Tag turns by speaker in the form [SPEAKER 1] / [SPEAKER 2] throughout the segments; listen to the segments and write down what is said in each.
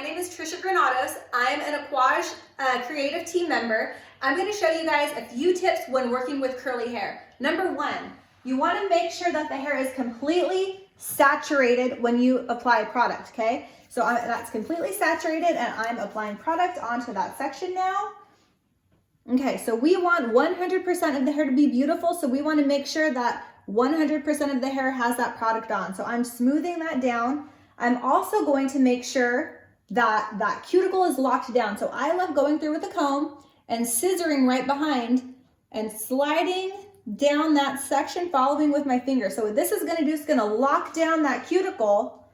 [SPEAKER 1] my name is Trisha Granados. I'm an Aquage creative team member. I'm going to show you guys a few tips when working with curly hair. Number one, you want to make sure that the hair is completely saturated when you apply product, okay? So that's completely saturated and I'm applying product onto that section now. Okay, so we want 100% of the hair to be beautiful, so we want to make sure that 100% of the hair has that product on. So I'm smoothing that down. I'm also going to make sure that that cuticle is locked down. So I love going through with a comb and scissoring right behind and sliding down that section, following with my finger. So what this is gonna do is gonna lock down that cuticle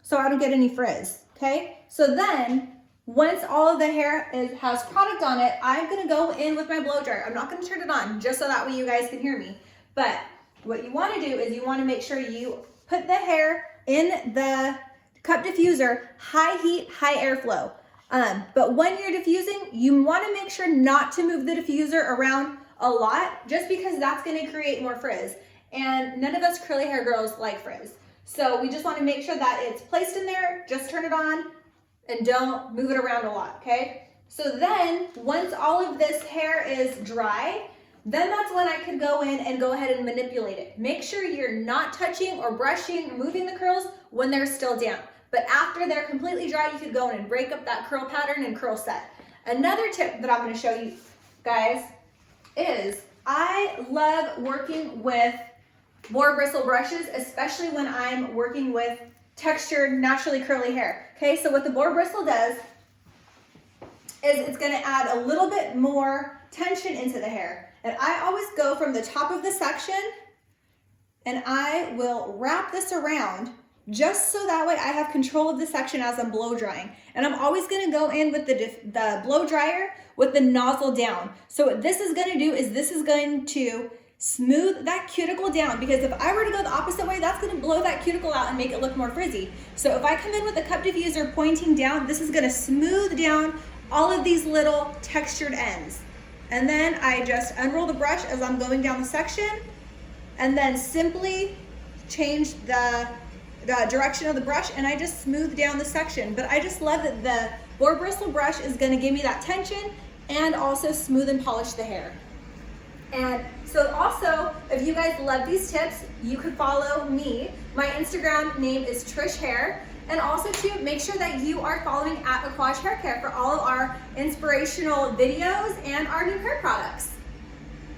[SPEAKER 1] so I don't get any frizz, okay? So then, once all of the hair has product on it, I'm gonna go in with my blow dryer. I'm not gonna turn it on, just so that way you guys can hear me. But what you wanna do is you wanna make sure you put the hair in the cup diffuser, high heat, high airflow. But when you're diffusing, you wanna make sure not to move the diffuser around a lot, just because that's gonna create more frizz. And none of us curly hair girls like frizz. So we just wanna make sure that it's placed in there, just turn it on, and don't move it around a lot, okay? So then, once all of this hair is dry, then that's when I could go in and go ahead and manipulate it. Make sure you're not touching or brushing or moving the curls when they're still damp. But after they're completely dry, you could go in and break up that curl pattern and curl set. Another tip that I'm gonna show you guys is I love working with boar bristle brushes, especially when I'm working with textured, naturally curly hair. Okay, so what the boar bristle does is it's gonna add a little bit more tension into the hair. And I always go from the top of the section and I will wrap this around just so that way I have control of the section as I'm blow drying. And I'm always gonna go in with the blow dryer with the nozzle down. So what this is gonna do is this is going to smooth that cuticle down, because if I were to go the opposite way, that's gonna blow that cuticle out and make it look more frizzy. So if I come in with a cup diffuser pointing down, this is gonna smooth down all of these little textured ends. And then I just unroll the brush as I'm going down the section and then simply change the direction of the brush and I just smooth down the section. But I just love that the boar bristle brush is gonna give me that tension and also smooth and polish the hair. And so also, if you guys love these tips, you could follow me. My Instagram name is Trish Hair. And also too, make sure that you are following at Aquage Hair Care for all of our inspirational videos and our new hair products.